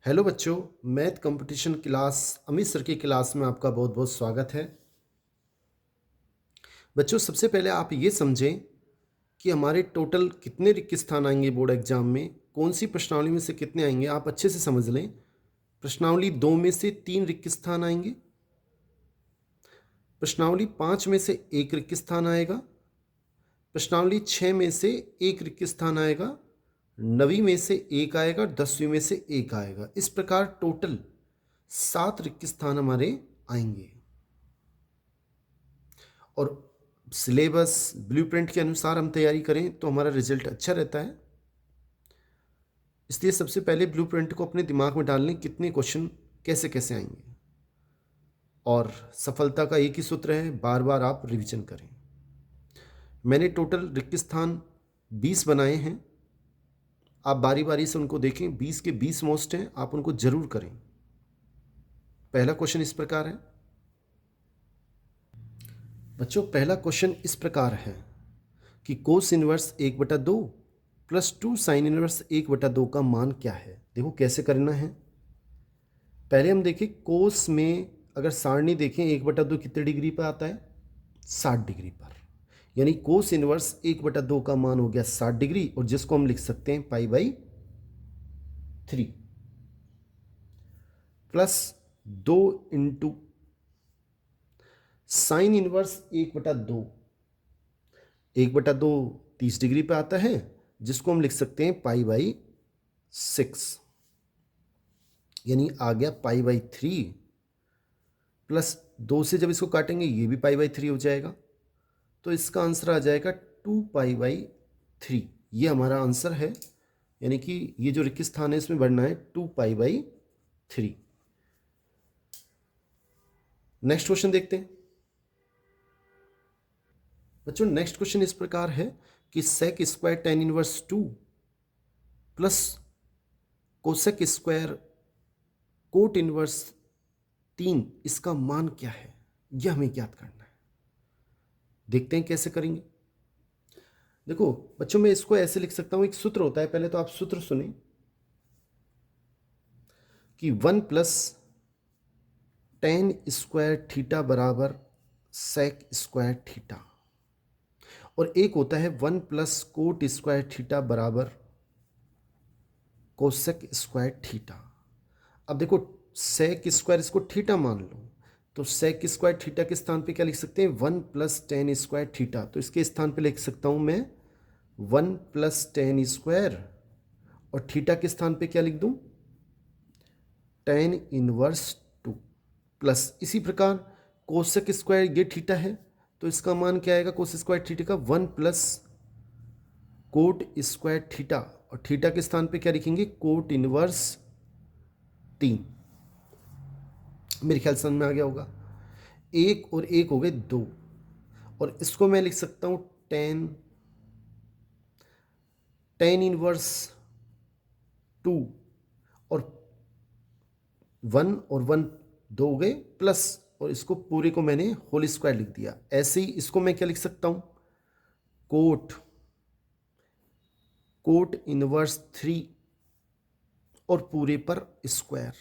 Hello बच्चों, math competition class Amit sir की class में आपका बहुत बहुत स्वागत है। बच्चों, सबसे पहले आप ये समझें कि हमारे टोटल कितने रिक्त स्थान आएंगे बोर्ड एग्जाम में, कौन सी प्रश्नावली में से कितने आएंगे आप अच्छे से समझ लें। प्रश्नावली 2 में से 3 रिक्त स्थान आएंगे, प्रश्नावली 5 में से 1 रिक्त स्थान आएगा, प्रश्नावली 6 में से 1 रिक्त स्थान आएगा, 9वीं में से 1 आएगा, 10वीं में से 1 आएगा। इस प्रकार टोटल 7 रिक्त स्थान हमारे आएंगे और सिलेबस ब्लूप्रिंट के अनुसार हम तैयारी करें तो हमारा रिजल्ट अच्छा रहता है। इसलिए सबसे पहले ब्लूप्रिंट को अपने दिमाग में डाल लें, कितने क्वेश्चन कैसे कैसे आएंगे, और सफलता का एक ही सूत्र है, बार बार आप रिवीजन करें। मैंने टोटल रिक्त स्थान 20 बनाए हैं, आप बारी बारी से उनको देखें। 20 के 20 मोस्ट हैं, आप उनको जरूर करें। पहला क्वेश्चन इस प्रकार है बच्चों, पहला क्वेश्चन इस प्रकार है कि cos inverse 1/2 plus 2 sign inverse 1/2 का मान क्या है। देखो कैसे करना है। पहले हम देखें कोस में, अगर सारणी देखें 1/2 कितने डिग्री पर आता है, 60 डिग्री पर। यानी कोस इनवर्स 1/2 का मान हो गया 60 डिग्री, और जिसको हम लिख सकते हैं π/3 plus 2 into sine inverse 1/2। 1/2 30 degree पे आता है, जिसको हम लिख सकते हैं π/6, यानी आ गया π/3 प्लस 2 से जब इसको काटेंगे ये भी π/3 हो जाएगा, तो इसका आंसर आ जाएगा 2π/3। ये हमारा आंसर है, यानी कि ये जो रिक्त स्थान है इसमें बढ़ना है 2π/3। नेक्स्ट क्वेश्चन देखते हैं बच्चों। नेक्स्ट क्वेश्चन इस प्रकार है कि sec square tan inverse 2 plus cosec square cot inverse 3, इसका मान क्या है, यह हमें ज्ञात करना है। देखते हैं कैसे करेंगे। देखो बच्चों, मैं इसको ऐसे लिख सकता हूं, एक सूत्र होता है, पहले तो आप सूत्र सुने कि 1 प्लस tan स्क्वायर थीटा बराबर सेक स्क्वायर थीटा, और एक होता है 1 प्लस कोट स्क्वायर थीटा बराबर कोसेक स्क्वायर थीटा। अब देखो सेक स्क्वायर इसको थीटा मान लो, तो सेक स्क्वायर थीटा के स्थान पे क्या लिख सकते हैं, 1 प्लस tan स्क्वायर थीटा। तो इसके स्थान पे लिख सकता हूं मैं 1 प्लस tan स्क्वायर, और थीटा के स्थान पे क्या लिख दूं, tan इनवर्स 2 प्लस, इसी प्रकार कोसेक स्क्वायर ये थीटा है, तो इसका मान क्या आएगा कोस स्क्वायर थीटा का, 1 प्लस कोट स्क्वायर थीटा, और थीटा के स्थान पे क्या लिखेंगे, कोट इनवर्स 3। मेरे ख्याल समझ में आ गया होगा। एक और एक हो गए 2, और इसको मैं लिख सकता हूं tan इनवर्स 2, और 1 और 1 2 हो गए प्लस, और इसको पूरे को मैंने होल स्क्वायर लिख दिया। ऐसे ही इसको मैं क्या लिख सकता हूं, कोट इनवर्स 3 और पूरे पर स्क्वायर।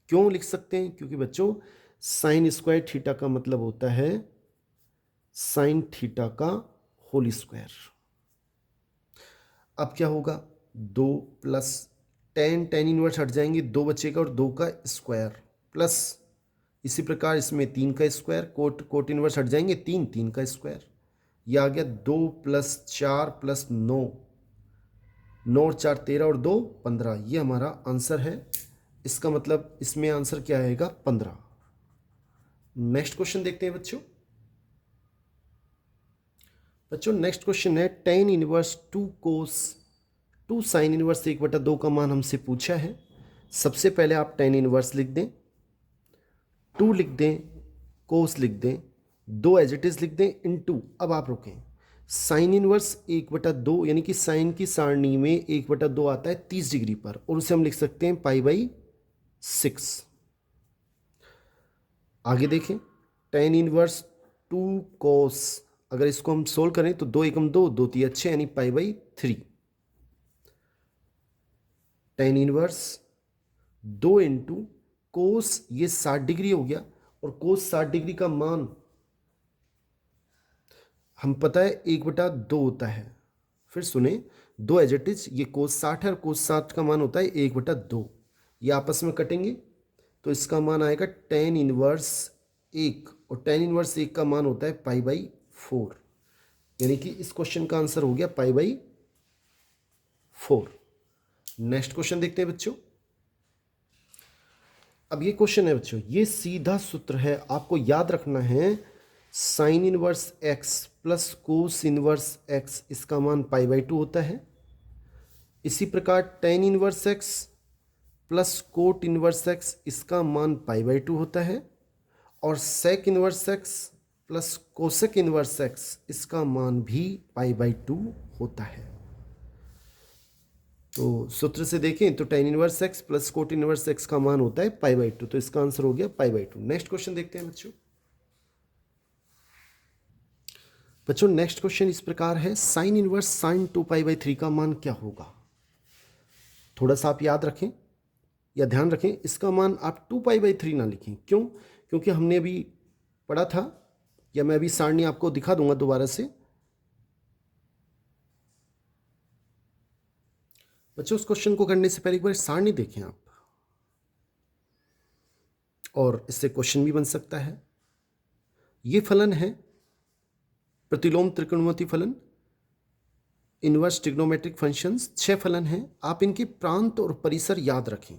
क्यों लिख सकते हैं, क्योंकि बच्चों साइन स्क्वायर थीटा का मतलब होता है साइन थीटा का होल स्क्वायर। अब क्या होगा, 2 प्लस tan इनवर्स हट जाएंगे, 2 बचेगा और 2 का स्क्वायर प्लस, इसी प्रकार इसमें 3 का स्क्वायर, कोट इनवर्स हट जाएंगे, 3 का स्क्वायर। यह आ गया 2 प्लस 4 प्लस 9, 9 और 4 13 और 2 15। ये हमारा आंसर है। इसका मतलब इसमें आंसर क्या आएगा, 15। नेक्स्ट क्वेश्चन देखते हैं बच्चों नेक्स्ट क्वेश्चन है tan इनवर्स 2 कोस 2 साइन इनवर्स 1/2 का मान हमसे पूछा है। सबसे पहले आप tan इनवर्स लिख दें, 2 लिख दें, कोस लिख दें, 2 एज इट इज लिख दें, इनटू, अब आप रुकें, साइन इनवर्स 1/2, यानी कि साइन की सारणी में 1/2 आता है 30 डिग्री पर, और उसे हम लिख सकते हैं π/6। आगे देखें, tan इनवर्स 2 कोस, अगर इसको हम सोल्व करें तो 2 एकम 2, 2 3 6, यानी π/3। tan इनवर्स 2 इंटू कोस, ये 60 डिग्री हो गया, और कोस 60 डिग्री का मान हम पता है 1/2 होता है। फिर सुने, दो एज इट इज, ये कोस 60 है और कोस 60 का मान होता है 1/2। ये आपस में कटेंगे तो इसका मान आएगा tan इनवर्स 1, और tan इनवर्स 1 का मान होता है π/4, यानी कि इस क्वेश्चन का आंसर हो गया π/4। नेक्स्ट क्वेश्चन देखते हैं बच्चों। अब ये क्वेश्चन है बच्चों, ये सीधा सूत्र है, आपको याद रखना है, sine inverse x plus cos inverse x, इसका मान π/2 होता है। इसी प्रकार tan inverse x plus cot inverse x, इसका मान π/2 होता है। और sec inverse x plus cosec inverse x, इसका मान भी π/2 होता है। तो सूत्र से देखें तो tan inverse x plus cot inverse x का मान होता है π/2, तो इसका आंसर हो गया π/2। नेक्स्ट क्वेश्चन देखते हैं बच्चों। बच्चों नेक्स्ट क्वेश्चन इस प्रकार है, साइन इनवर्स साइन 2π/3 का मान क्या होगा। थोड़ा सा आप याद रखें या ध्यान रखें, इसका मान आप 2π/3 ना लिखें। क्यों? क्योंकि हमने अभी पढ़ा था, या मैं अभी सारणी आपको दिखा दूंगा दोबारा से। बच्चों उस क्वेश्चन को करने से पहले एक बार सारणी देखें आप, और इससे क्वेश्चन भी बन सकता है। ये फलन है प्रतिलोम त्रिकोणमितीय फलन, इनवर्स ट्रिग्नोमेट्रिक फंक्शंस, 6 फलन हैं। आप इनके प्रांत और परिसर याद रखें।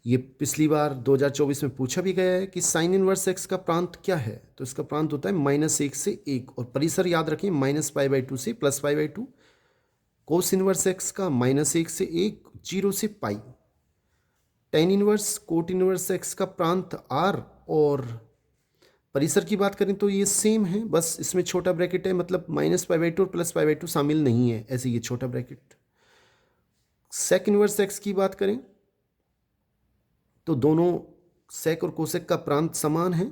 ये पिछली बार 2024 में पूछा भी गया है कि साइन इनवर्स एक्स का प्रांत क्या है, तो इसका प्रांत होता है -1 से 1, और परिसर याद रखें -π/2 से +π/2। कोस इनवर्स एक्स का -1 से 1, 0 से पाई। Tan inverse cot inverse X का प्रांत r, और परिसर की बात करें तो ये सेम है, बस इसमें छोटा ब्रैकेट है, मतलब -π/2 और +π/2 शामिल नहीं है, ऐसे ये छोटा ब्रैकेट। सेक इनवर्स एक्स की बात करें तो दोनों सेक और कोसेक का प्रांत समान है।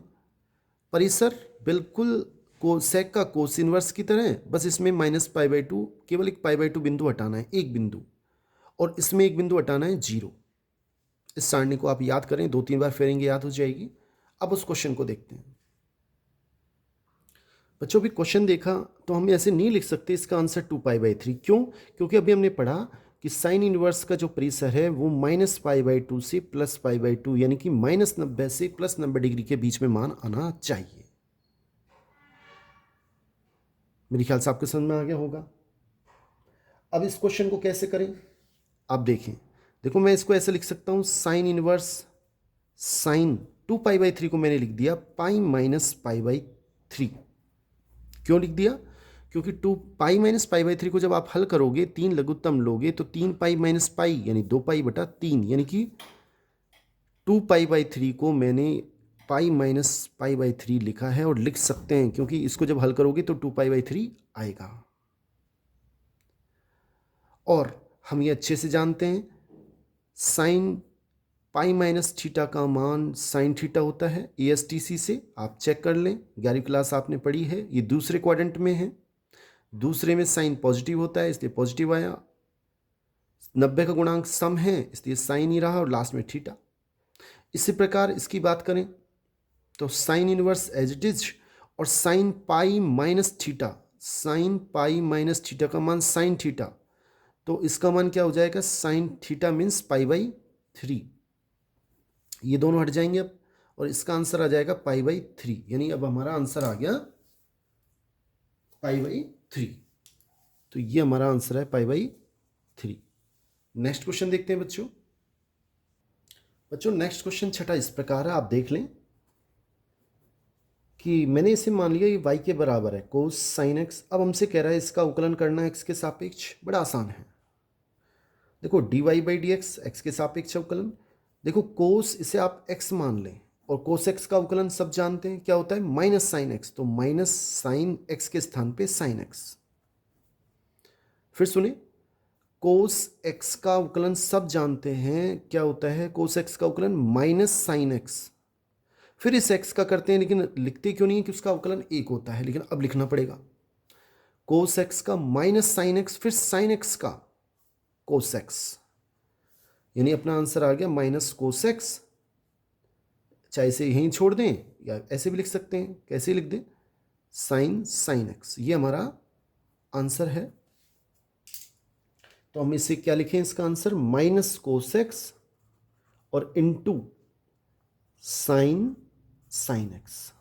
परिसर बिल्कुल कोसेक का कोस इनवर्स की तरह है, बस इसमें -π/2, केवल एक π/2 बिंदु हटाना है, एक बिंदु, और इसमें एक बिंदु हटाना है 0। इस सारणी को आप याद करें, 2-3 बार फेरेंगे याद हो जाएगी। अब उस क्वेश्चन को देखते हैं बच्चों। भी क्वेश्चन देखा तो हम ऐसे नहीं लिख सकते इसका आंसर 2π/3। क्यों? क्योंकि अभी हमने पढ़ा कि साइन इनवर्स का जो परिसर है वो -π/2 से +π/2, यानी कि -90 से +90 डिग्री के बीच में मान आना चाहिए। मेरे ख्याल से आपके समझ में आ गया होगा। अब इस क्वेश्चन को कैसे करें आप देखें। देखो मैं इसको ऐसे लिख सकता हूँ, साइन इनवर्स साइन 2π/3 को मैंने लिख दिया π-π/3। क्यों लिख दिया? क्योंकि 2π-π/3 को जब आप हल करोगे, 3 लघुत्तम लोगे तो 3π-π यानी 2π/3, यानी कि 2π/3 को मैंने π-π/3 लिखा है, और लिख सकते हैं क्योंकि इसको जब हल करोगे तो 2π/3 आएगा। और हम ये अच्छे से जानते हैं साइन π-θ का मान साइन थीटा होता है। ASTC से आप चेक कर लें, 11वीं क्लास आपने पढ़ी है। ये दूसरे क्वाड्रेंट में है, दूसरे में साइन पॉजिटिव होता है इसलिए पॉजिटिव आया। 90 का गुणांक सम है इसलिए साइन ही रहा, और लास्ट में थीटा। इसी प्रकार इसकी बात करें तो sine inverse as it is, और साइन π-θ, साइन π-θ का मान साइन थीटा, तो इसका मान क्या हो जाएगा, साइन थीटा मीन्स π/3। ये दोनों हट जाएंगे अब, और इसका आंसर आ जाएगा π/3, यानी अब हमारा आंसर आ गया π/3। तो ये हमारा आंसर है π/3। नेक्स्ट क्वेश्चन देखते हैं बच्चों। नेक्स्ट क्वेश्चन छठा इस प्रकार है, आप देख लें कि मैंने इसे मान लिया ये y के बराबर है कोस साइन x। अब हमसे कह रहा है इसका उकलन करना x के सापेक्ष। बड़ा आसान है, देखो dy/dx x के सापेक्ष उकलन। देखो कोस इसे आप x मान लें, और कोस x का उकलन सब जानते हैं क्या होता है, माइनस साइन x, तो माइनस साइन x के स्थान पे साइन x। फिर सुने, कोस x का उकलन सब जानते हैं क्या होता है, कोस x का उकलन माइनस साइन x। फिर इस x का करते हैं, लेकिन लिखते क्यों नहीं है कि उसका उकलन 1 होता है, लेकिन अब लिखना पड़ेगा। कोस x का माइनस साइन x, फिर साइन x का कोस x। यानी अपना आंसर आ गया माइनस कोस एक्स। चाहे इसे यहीं छोड़ दें या ऐसे भी लिख सकते हैं, कैसे लिख दें, साइन एक्स, ये हमारा आंसर है। तो हम इसे क्या लिखें, इसका आंसर माइनस कोस एक्स और इनटू साइन एक्स,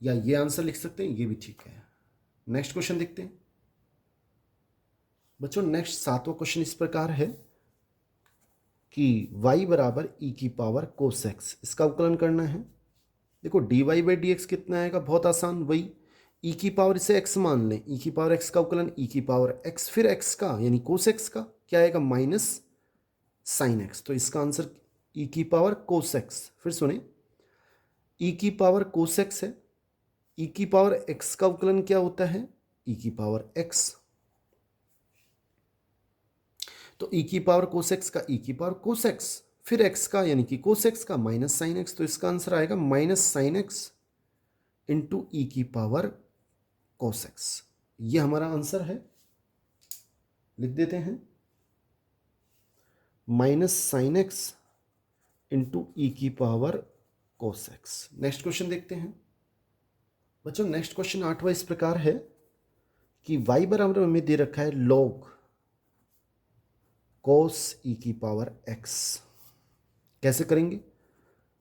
या ये आंसर लिख सकते हैं, ये भी ठीक है। नेक्स्ट क्वेश्चन देखते हैं बच्चों। नेक्स्ट 7वां क्वेश्चन इस प्रकार है कि y बराबर e की पावर कोस एक्स, इसका अवकलन करना है। देखो dy बाई डी एक्स कितना आएगा, बहुत आसान, वही e की पावर, इसे x मान लें, e की पावर x का अवकलन e की पावर x, फिर x का यानी कोस एक्स का क्या आएगा, माइनस साइन एक्स। तो इसका आंसर e की पावर कोस एक्स, फिर सुने, e की पावर कोस एक्स है, e की पावर x का अवकलन क्या होता है, e की पावर x। तो e की पावर कोस एक्स का e की पावर कोस एक्स, फिर x का यानी कि कोस एक्स का माइनस साइन एक्स। तो इसका आंसर आएगा माइनस साइन एक्स इंटू ई की पावर कोस एक्स, ये हमारा आंसर है। लिख देते हैं माइनस साइन एक्स इंटू ई की power cos x. Next question देखते हैं बच्चों। नेक्स्ट क्वेश्चन 8वां इस प्रकार है कि y बराबर हमें दे रखा है लॉग कोस ई की पावर x। कैसे करेंगे,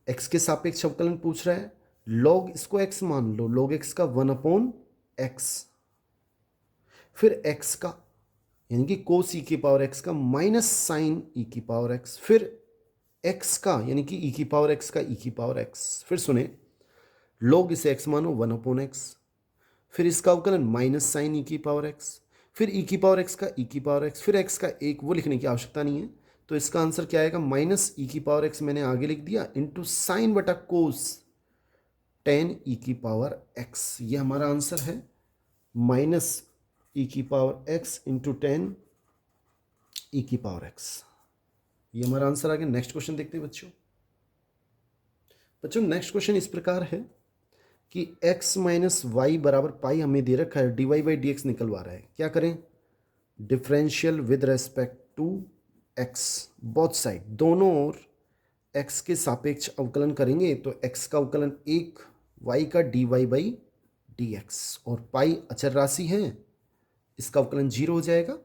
x के सापेक्ष अवकलन पूछ रहा है, log इसको x मान लो, log x का 1/x, फिर x का यानी कि कोस ई की पावर x का माइनस साइन ई की पावर x, फिर x का यानी कि e की पावर x का e की पावर x। फिर सुने, log इसे x मानो 1/x, फिर इसका अवकलन माइनस साइन ई की पावर x, फिर e की पावर x का e की पावर x, फिर x का एक, वो लिखने की आवश्यकता नहीं है। तो इसका आंसर क्या आएगा, माइनस e की पावर x मैंने आगे लिख दिया, इंटू साइन बटा कोस टेन ई की पावर x, ये हमारा आंसर है। माइनस e की पावर x इंटू टेन ई की पावर x, ये हमारा आंसर आ गया। नेक्स्ट क्वेश्चन देखते हैं बच्चों। नेक्स्ट क्वेश्चन इस प्रकार है कि x माइनस वाई बराबर पाई हमें दे रखा है, D Y by D X निकलवा रहा है। क्या करें, differential with respect to x, both side, दोनों ओर x के सापेक्ष अवकलन करेंगे। तो x का अवकलन 1, y का D Y by D X, और पाई अचर राशि है, इसका अवकलन 0 हो जाएगा।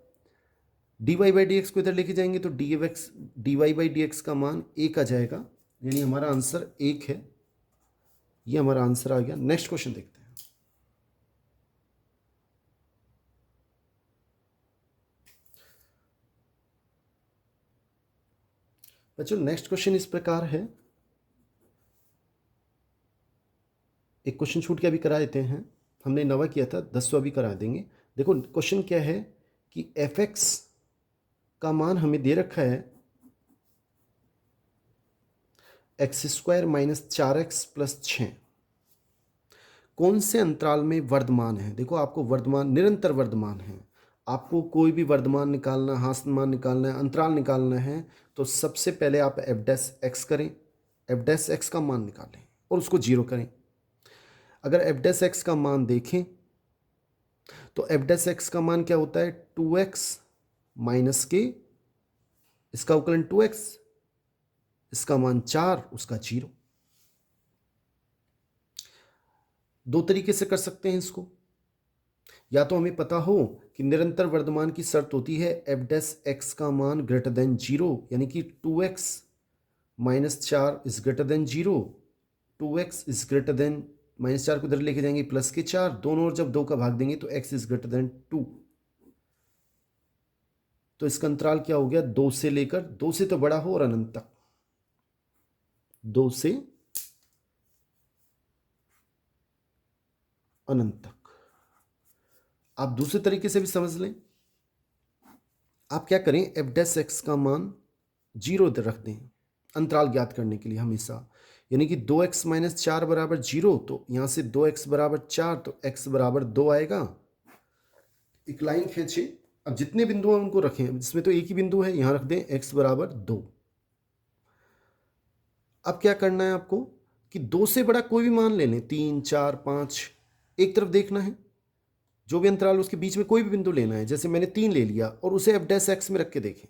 D Y by D X को इधर लेके जाएंगे तो D Y by D X का मान 1 आ जाएगा, यानी हमारा आंसर 1 है। ये हमारा आंसर आ गया। नेक्स्ट क्वेश्चन देखते हैं बच्चों। नेक्स्ट क्वेश्चन इस प्रकार है, एक क्वेश्चन छूट के अभी करा देते हैं, हमने 9वां किया था, 10वां भी करा देंगे। देखो क्वेश्चन क्या है कि एफ एक्स का मान हमें दे रखा है x² माइनस 4x प्लस 6, कौन से अंतराल में वर्धमान है। देखो आपको वर्धमान, निरंतर वर्धमान है, आपको कोई भी वर्धमान निकालना, हास्यमान निकालना है, अंतराल निकालना है, तो सबसे पहले आप एफ डैश एक्स करें, एफ डैश एक्स का मान निकालें और उसको 0 करें। अगर एफ डैश एक्स का मान देखें तो एफ डैश एक्स का मान क्या होता है, 2x माइनस के, इसका अवकलन 2x, इसका मान 4, उसका 0। दो तरीके से कर सकते हैं इसको, या तो हमें पता हो कि निरंतर वर्धमान की शर्त होती है एफ डैश एक्स का मान ग्रेटर देन 0, यानी कि 2x minus 4 is greater than 0, 2x is greater than, minus 4 को इधर लेके जाएंगे प्लस के 4, दोनों ओर जब 2 का भाग देंगे तो x इज ग्रेटर देन 2। तो इसका अंतराल क्या हो गया, 2 से लेकर, 2 से तो बड़ा हो और अनंत तक, 2 से अनंत तक। आप दूसरे तरीके से भी समझ लें, आप क्या करें, एफ डैश एक्स का मान 0 रख दें अंतराल ज्ञात करने के लिए हमेशा, यानी कि 2x माइनस 4 बराबर 0, तो यहां से 2x बराबर 4, तो x बराबर 2 आएगा। एक लाइन खींचे, अब जितने बिंदु हैं उनको रखें, जिसमें तो एक ही बिंदु है, यहां रख दें x बराबर 2। अब क्या करना है आपको कि 2 से बड़ा कोई भी मान ले लें, 3, 4, 5, एक तरफ देखना है, जो भी अंतराल उसके बीच में कोई भी बिंदु लेना है। जैसे मैंने 3 ले लिया और उसे एफ डैश एक्स में रख के देखें,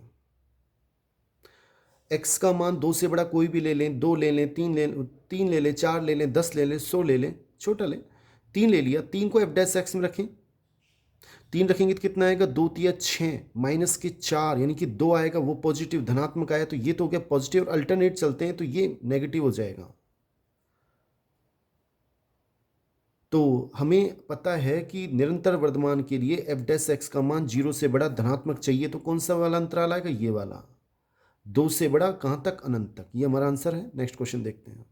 x का मान 2 से बड़ा कोई भी ले लें, 2 ले लें, 3 ले लें, 4 ले लें, 10 ले लें, 100 ले लें, छोटा लें, 3 ले लिया, 3 को एफ डैश एक्स में रखें, 3 रखेंगे तो कितना आएगा, 2 तिया 6 माइनस के 4 यानी कि 2 आएगा, वो पॉजिटिव धनात्मक आया तो ये तो हो गया पॉजिटिव, और अल्टरनेट चलते हैं तो ये नेगेटिव हो जाएगा। तो हमें पता है कि निरंतर वर्धमान के लिए एफ डैश एक्स का मान 0 से बड़ा धनात्मक चाहिए, तो कौन सा वाला अंतराल आएगा, ये वाला, 2 से बड़ा कहाँ तक, अनंत तक। ये हमारा आंसर है। नेक्स्ट क्वेश्चन देखते हैं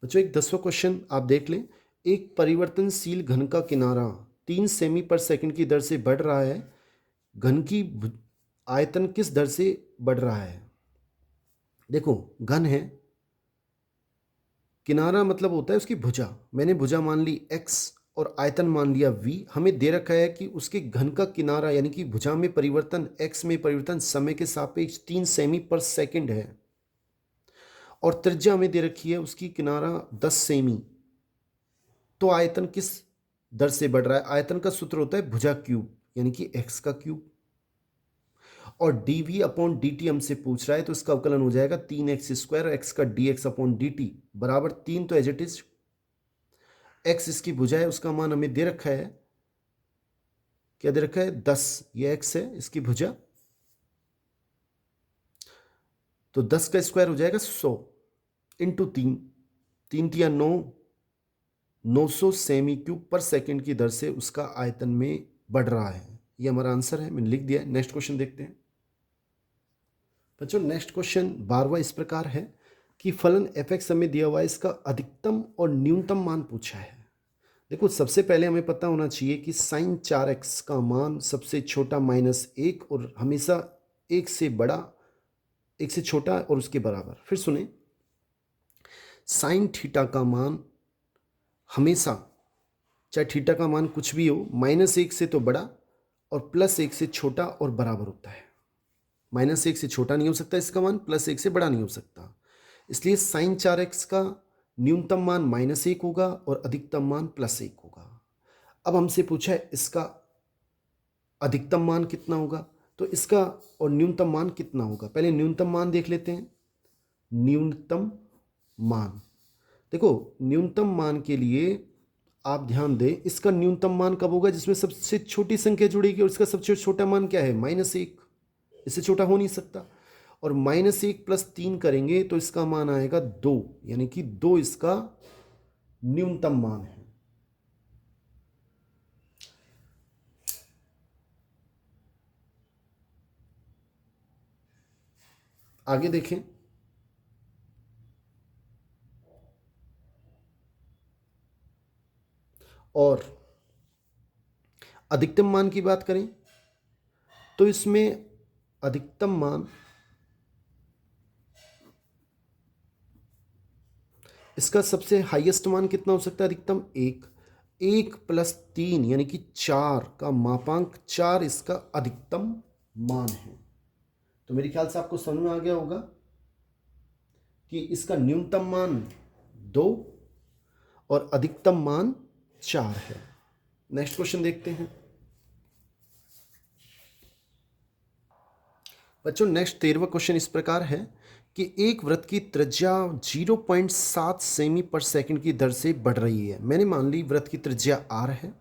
बच्चों। एक 10वां क्वेश्चन आप देख लें। एक परिवर्तनशील घन का किनारा 3 सेमी पर सेकंड की दर से बढ़ रहा है, घन की आयतन किस दर से बढ़ रहा है। देखो घन है, किनारा मतलब होता है उसकी भुजा, मैंने भुजा मान ली x और आयतन मान लिया v। हमें दे रखा है कि उसके घन का किनारा यानी कि भुजा में परिवर्तन, x में परिवर्तन समय के सापेक्ष 3 सेमी पर सेकंड है, और त्रिज्या हमें दे रखी है उसकी किनारा 10 सेमी। तो आयतन किस दर से बढ़ रहा है। आयतन का सूत्र होता है भुजा क्यूब यानी कि x का क्यूब, और dv अपॉन dt हमसे पूछ रहा है तो इसका अवकलन हो जाएगा 3x² और x का dx अपॉन dt बराबर 3। तो एज इट इज x इसकी भुजा है, उसका मान हमें दे रखा है, क्या दे रखा है 10, ये x है इसकी भुजा, तो 10 का स्क्वायर हो जाएगा 100 इंटू 3, 3 तिया 9, 900 सेमी क्यूब पर सेकंड की दर से उसका आयतन में बढ़ रहा है। ये हमारा आंसर है, मैंने लिख दिया। नेक्स्ट क्वेश्चन देखते हैं बच्चों। नेक्स्ट क्वेश्चन 12वां इस प्रकार है कि फलन एफ एक्स हमें दिया हुआ है, इसका अधिकतम और न्यूनतम मान पूछा है। देखो सबसे पहले हमें पता होना चाहिए कि साइन 4x का मान सबसे छोटा -1 और हमेशा 1 से बड़ा, 1 से छोटा और उसके बराबर। फिर सुने, साइन थीटा का मान हमेशा, चाहे थीटा का मान कुछ भी हो, -1 से तो बड़ा और +1 से छोटा और बराबर होता है। -1 से छोटा नहीं हो सकता इसका मान, +1 से बड़ा नहीं हो सकता। इसलिए साइन 4x का न्यूनतम मान -1 होगा और अधिकतम मान +1 होगा। अब हमसे पूछा है इसका अधिकतम मान कितना होगा, तो इसका और न्यूनतम मान कितना होगा। पहले न्यूनतम मान देख लेते हैं। न्यूनतम मान, देखो न्यूनतम मान के लिए आप ध्यान दें, इसका न्यूनतम मान कब होगा, जिसमें सबसे छोटी संख्या जुड़ेगी, और इसका सबसे छोटा मान क्या है, -1, इससे छोटा हो नहीं सकता। और -1 + 3 करेंगे तो इसका मान आएगा 2, यानी कि 2 इसका न्यूनतम मान है। आगे देखें, और अधिकतम मान की बात करें तो इसमें अधिकतम मान, इसका सबसे हाईएस्ट मान कितना हो सकता है, अधिकतम 1 + 3 यानी कि 4 का मापांक 4 इसका अधिकतम मान है। तो मेरे ख्याल से आपको समझ में आ गया होगा कि इसका न्यूनतम मान 2 और अधिकतम मान 4 है। नेक्स्ट क्वेश्चन देखते हैं बच्चों। नेक्स्ट 13वां क्वेश्चन इस प्रकार है कि एक वृत्त की त्रिज्या 0.7 सेमी पर सेकंड की दर से बढ़ रही है। मैंने मान ली वृत्त की त्रिज्या r है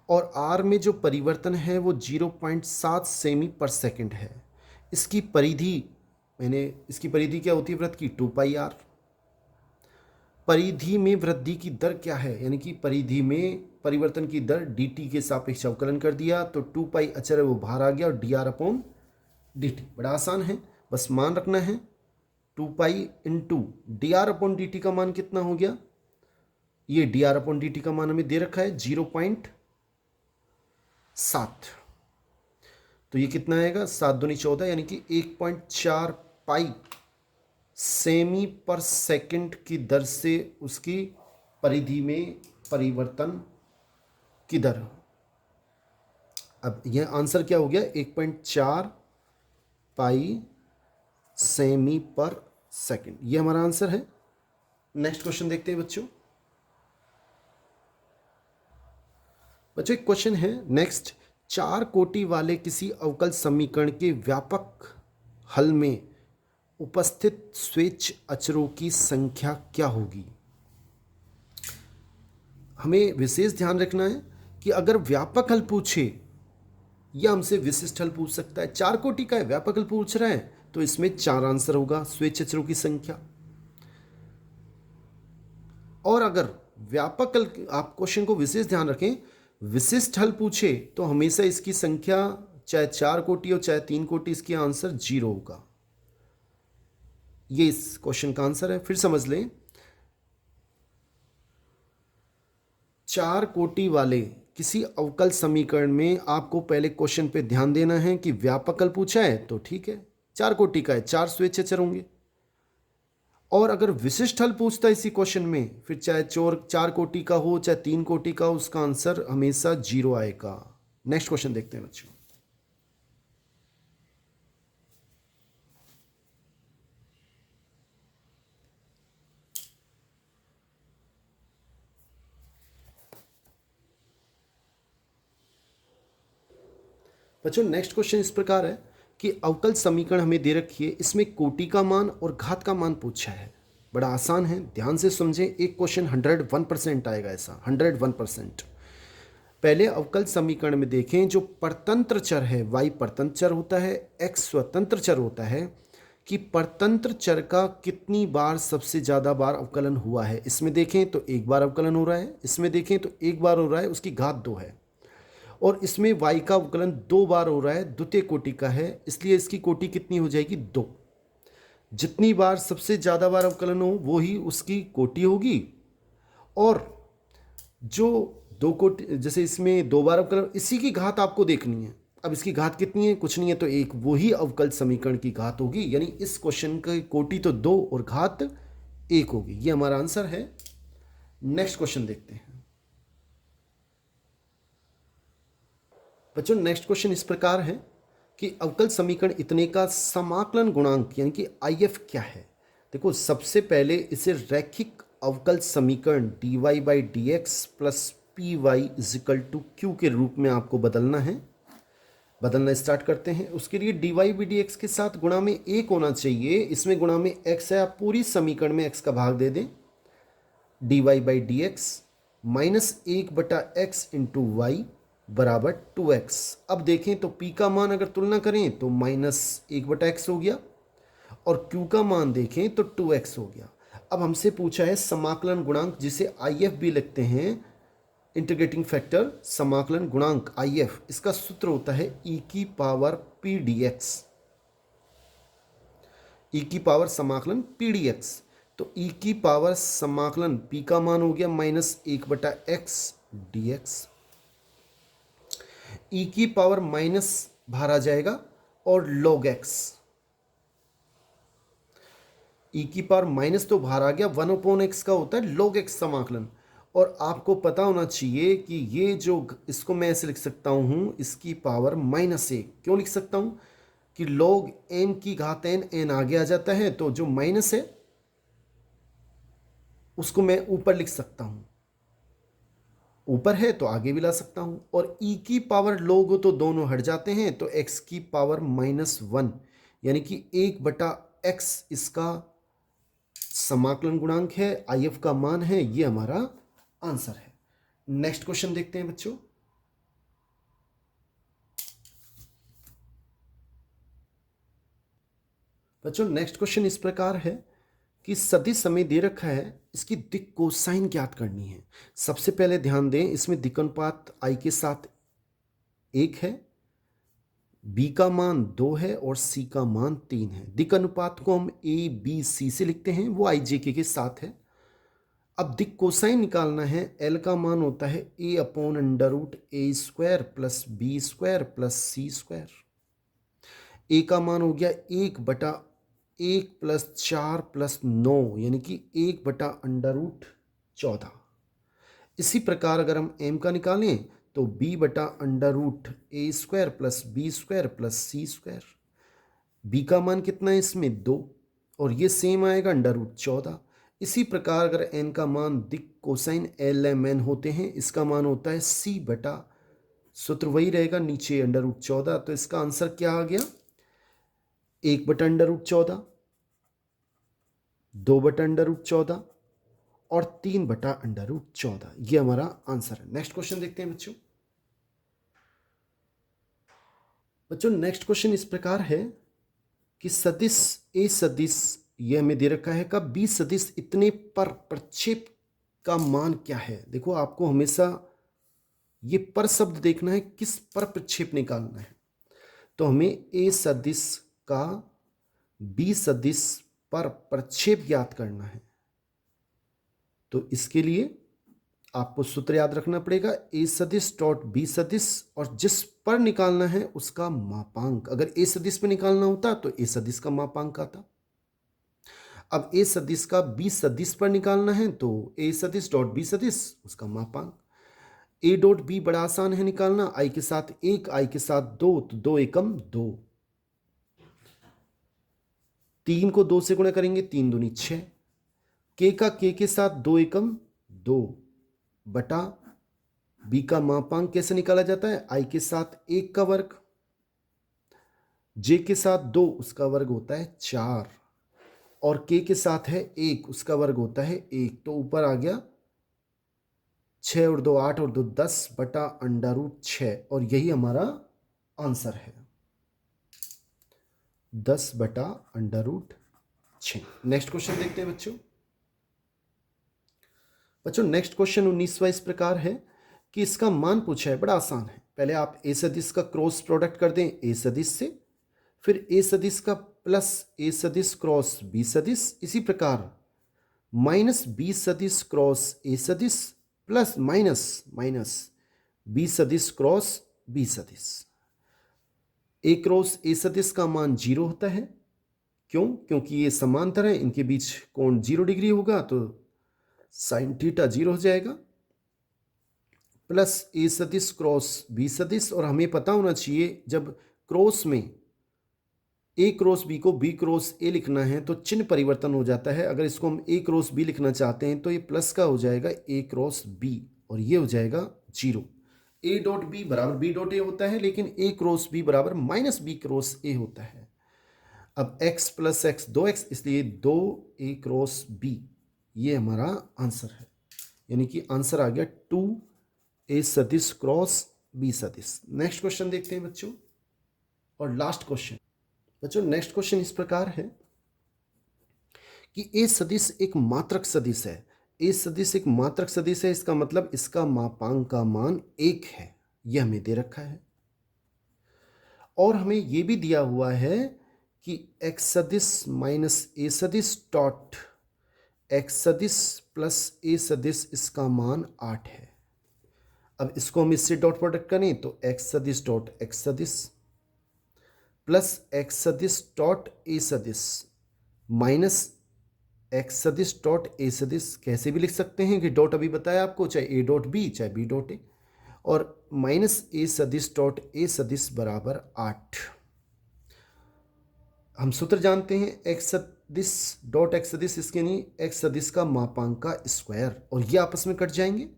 और r में जो परिवर्तन है वो 0.7 सेमी पर सेकंड है। इसकी परिधि, इसकी परिधि क्या होती है वृत्त की, 2πr। परिधि में वृद्धि की दर क्या है, यानी कि परिधि में परिवर्तन की दर dt के सापेक्ष अवकलन कर दिया तो 2π अचर है वो बाहर आ गया, और dr/dt बड़ा आसान है, बस मान रखना है। 2π × dr/dt का मान कितना हो गया, ये dr/dt का मान हमें दे रखा है 0.7, तो ये कितना आएगा, 7 दूनी 14 यानी कि 1.4 पाई सेमी पर सेकंड की दर से उसकी परिधि में परिवर्तन की दर। अब यह आंसर क्या हो गया, 1.4 पाई सेमी पर सेकंड, ये हमारा आंसर है। नेक्स्ट क्वेश्चन देखते हैं बच्चों। एक क्वेश्चन है नेक्स्ट, 4 कोटि वाले किसी अवकल समीकरण के व्यापक हल में उपस्थित स्वेच्छ अचरों की संख्या क्या होगी। हमें विशेष ध्यान रखना है कि अगर व्यापक हल पूछे या हमसे विशिष्ट हल पूछ सकता है। 4 कोटि का है, व्यापक हल पूछ रहा है तो इसमें 4 आंसर होगा, स्वेच्छ अचरों की संख्या। और अगर व्यापक हल, आप क्वेश्चन को विशेष ध्यान रखें, विशिष्ट हल पूछे तो हमेशा इसकी संख्या चाहे 4 कोटि हो चाहे 3 कोटि, इसकी आंसर 0 होगा। ये इस क्वेश्चन का आंसर है। फिर समझ लें, 4 कोटि वाले किसी अवकल समीकरण में आपको पहले क्वेश्चन पे ध्यान देना है कि व्यापक हल पूछा है तो ठीक है, 4 कोटि का है, 4 स्वेच्छ अचर होंगे। और अगर विशिष्ट हल पूछता है इसी क्वेश्चन में, फिर चाहे 4 कोटि का हो चाहे 3 कोटि का हो, उसका आंसर हमेशा 0 आएगा। नेक्स्ट क्वेश्चन देखते हैं बच्चों। बच्चों नेक्स्ट क्वेश्चन इस प्रकार है कि अवकल समीकरण हमें दे रखी है, इसमें कोटि का मान और घात का मान पूछा है। बड़ा आसान है, ध्यान से समझें। एक क्वेश्चन 101% आएगा ऐसा, 101%। पहले अवकल समीकरण में देखें, जो परतंत्र चर है, y परतंत्र चर होता है, x स्वतंत्र चर होता है, कि परतंत्र चर का कितनी बार सबसे ज़्यादा बार अवकलन हुआ है। इसमें देखें तो एक बार अवकलन हो रहा है, इसमें देखें तो एक बार हो रहा है, उसकी घात 2 है। और इसमें y का अवकलन 2 बार हो रहा है, द्वितीय कोटि का है, इसलिए इसकी कोटि कितनी हो जाएगी, 2। जितनी बार सबसे ज़्यादा बार अवकलन हो वो ही उसकी कोटि होगी। और जो 2 कोटि, जैसे इसमें 2 बार अवकलन, इसी की घात आपको देखनी है। अब इसकी घात कितनी है, कुछ नहीं है, तो एक वही अवकल समीकरण की घात होगी। यानी इस क्वेश्चन की कोटि तो 2 और घात 1 होगी। ये हमारा आंसर है। नेक्स्ट क्वेश्चन देखते हैं बच्चों। नेक्स्ट क्वेश्चन इस प्रकार है कि अवकल समीकरण इतने का समाकलन गुणांक यानी कि IF क्या है। देखो, सबसे पहले इसे रैखिक अवकल समीकरण dy/dx plus py equal to q के रूप में आपको बदलना है। बदलना स्टार्ट करते हैं। उसके लिए dy/dx के साथ गुणा में 1 होना चाहिए, इसमें गुणा में x है, आप पूरी समीकरण में x का भाग दे दें। dy/dx minus 1/x into Y बराबर 2x। अब देखें तो p का मान अगर तुलना करें तो माइनस 1/x हो गया, और q का मान देखें तो 2x हो गया। अब हमसे पूछा है समाकलन गुणांक, जिसे IF भी लिखते हैं, इंटीग्रेटिंग फैक्टर समाकलन गुणांक IF। इसका सूत्र होता है e की पावर p dx, e की पावर समाकलन p dx। तो e की पावर समाकलन p का मान हो गया माइनस 1/x dx। e की पावर माइनस बाहर आ जाएगा और log x, e की पावर माइनस तो बाहर आ गया, 1/x का होता है log x समाकलन। और आपको पता होना चाहिए कि ये जो, इसको मैं ऐसे लिख सकता हूँ, इसकी पावर -1। क्यों लिख सकता हूँ कि log n की घात n आगे आ जाता है, तो जो माइनस है उसको मैं ऊपर लिख सकता हूँ, ऊपर है तो आगे भी ला सकता हूँ। और e की पावर log हो तो दोनों हट जाते हैं, तो x की पावर -1 यानी कि 1/x इसका समाकलन गुणांक है, IF का मान है। ये हमारा आंसर है। नेक्स्ट क्वेश्चन देखते हैं बच्चों। नेक्स्ट क्वेश्चन इस प्रकार है कि सदिश समय दे रखा है, इसकी दिक् कोसाइन ज्ञात करनी है। सबसे पहले ध्यान दें, इसमें दिक् अनुपात i के साथ 1 है, b का मान 2 है और c का मान 3 है। दिक् अनुपात को हम a b c से लिखते हैं, वो ijk के साथ है। अब दिक् कोसाइन निकालना है, L का मान होता है a/√a² plus b² plus c²। a का मान हो गया 1/1 प्लस 4 प्लस 9 यानी कि 1/√14। इसी प्रकार अगर हम m का निकालें तो b/√a² plus b² plus c²। b का मान कितना है इसमें 2, और ये सेम आएगा √14। इसी प्रकार अगर n का मान दिक् कोसाइन lmn होते हैं, इसका मान होता है c बटा, सूत्र वही रहेगा, नीचे √14। तो इसका आंसर क्या आ गया, 1/√14, 2/√14 और 3/√14। ये हमारा आंसर है। नेक्स्ट क्वेश्चन देखते हैं बच्चों। नेक्स्ट क्वेश्चन इस प्रकार है कि सदिश ए सदिश ये हमें दे रखा है का बी सदिश इतने पर प्रक्षेप का मान क्या है। देखो आपको हमेशा ये पर शब्द देखना है, किस पर प्रक्षेप निकालना है। तो हमें ए सदिश का बी सदिश पर प्रक्षेप ज्ञात करना है। तो इसके लिए आपको सूत्र याद रखना पड़ेगा, ए सदिश डॉट बी सदिश, और जिस पर निकालना है उसका मापांक। अगर ए सदिश पे निकालना होता तो ए सदिश का मापांक आता। अब ए सदिश का बी सदिश पर निकालना है तो ए सदिश डॉट बी सदिश, उसका मापांक। ए डॉट बी बड़ा आसान है निकालना, आई के साथ 1, आई के साथ 2, तो 2 एकम 2। 3 को 2 से गुणा करेंगे, 3 दूनी 6। के का के साथ 2 एकम 2 बटा बी का मापांक कैसे निकाला जाता है, आई के साथ 1 का वर्ग, जे के साथ 2 उसका वर्ग होता है 4, और के के साथ है 1 उसका वर्ग होता है 1। तो ऊपर आ गया 6 और 2 8 और 2 10 बटा √6, और यही हमारा आंसर है, 10 बटा √6। नेक्स्ट क्वेश्चन देखते हैं बच्चों। नेक्स्ट क्वेश्चन 19वां इस प्रकार है कि इसका मान पूछा है, बड़ा आसान है। पहले आप ए सदिश का क्रॉस प्रोडक्ट कर दें ए सदिश से, फिर ए सदिश का प्लस ए सदिश क्रॉस बी सदिश, इसी प्रकार माइनस बी सदिश क्रॉस ए सदिश प्लस माइनस बी सदिश क्रॉस बी सदिश। ए क्रॉस ए सदिश का मान 0 होता है। क्यों? क्योंकि ये समांतर है, इनके बीच कोण 0 डिग्री होगा, तो साइन थीटा 0 हो जाएगा। प्लस ए सदिश क्रॉस बी सदिश, और हमें पता होना चाहिए जब क्रॉस में ए क्रॉस बी को बी क्रॉस ए लिखना है तो चिन्ह परिवर्तन हो जाता है। अगर इसको हम ए क्रॉस बी लिखना चाहते हैं तो ये प्लस का हो जाएगा ए क्रॉस बी, और ये हो जाएगा 0। ए डॉट बी बराबर बी डॉट ए होता है, लेकिन ए क्रॉस बी बराबर माइनस बी क्रॉस ए होता है। अब x प्लस एक्स 2x, इसलिए 2a क्रॉस बी, ये हमारा आंसर है। यानी कि आंसर आ गया 2a सदिश क्रॉस बी सदिश। नेक्स्ट क्वेश्चन देखते हैं बच्चों, और लास्ट क्वेश्चन। नेक्स्ट क्वेश्चन इस प्रकार है कि ए सदिश एक मात्रक सदिश है। ए सदिश एक मात्रक सदिश है, इसका मतलब इसका मापांक का मान 1 है, यह हमें दे रखा है। और हमें यह भी दिया हुआ है कि एक्स सदिश माइनस ए सदिश डॉट एक्स सदिश प्लस ए सदिश, इसका मान 8 है। अब इसको हम इससे डॉट प्रोडक्ट करें तो एक्स सदिश डॉट एक्स सदिश प्लस एक्स सदिश डॉट ए सदिश माइनस एक्स सदिश डॉट ए सदिश, कैसे भी लिख सकते हैं कि डॉट अभी बताया आपको, चाहे ए डॉट बी चाहे बी डॉट ए, और माइनस ए सदिश डॉट ए सदिश बराबर 8। हम सूत्र जानते हैं, एक्स सदिश डॉट एक्स सदिश, इसके नहीं एक्स सदिश का मापांक का स्क्वायर, और ये आपस में कट जाएंगे।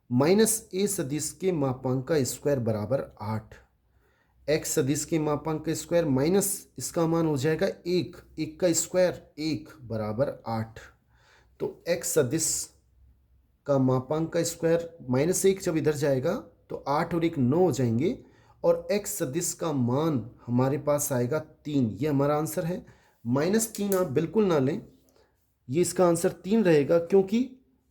माइनस ए सदिश के मापांक का स्क्वायर बराबर 8, एक्स सदिश के मापांक का स्क्वायर माइनस इसका मान हो जाएगा 1, 1 का स्क्वायर 1 बराबर 8। तो एक्स सदिश का मापांक का स्क्वायर माइनस 1 जब इधर जाएगा तो 8 और 1 9 हो जाएंगे, और एक्स सदिश का मान हमारे पास आएगा 3। ये हमारा आंसर है। -3 आप बिल्कुल ना लें, ये इसका आंसर 3 रहेगा, क्योंकि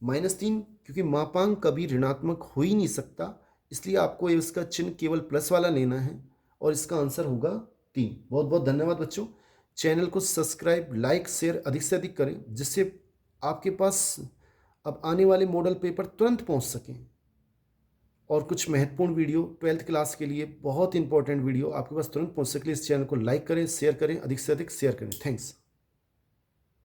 -3, क्योंकि मापांक कभी ऋणात्मक हो ही नहीं सकता, इसलिए आपको ये उसका चिन्ह केवल प्लस वाला लेना है, और इसका आंसर होगा 3। बहुत बहुत धन्यवाद बच्चों। चैनल को सब्सक्राइब, लाइक, शेयर अधिक से अधिक करें, जिससे आपके पास अब आने वाले मॉडल पेपर तुरंत पहुंच सकें, और कुछ महत्वपूर्ण वीडियो 12th क्लास के लिए बहुत इंपॉर्टेंट वीडियो आपके पास तुरंत पहुंच सके। इस चैनल को लाइक करें, शेयर करें, अधिक से अधिक शेयर करें। थैंक्स।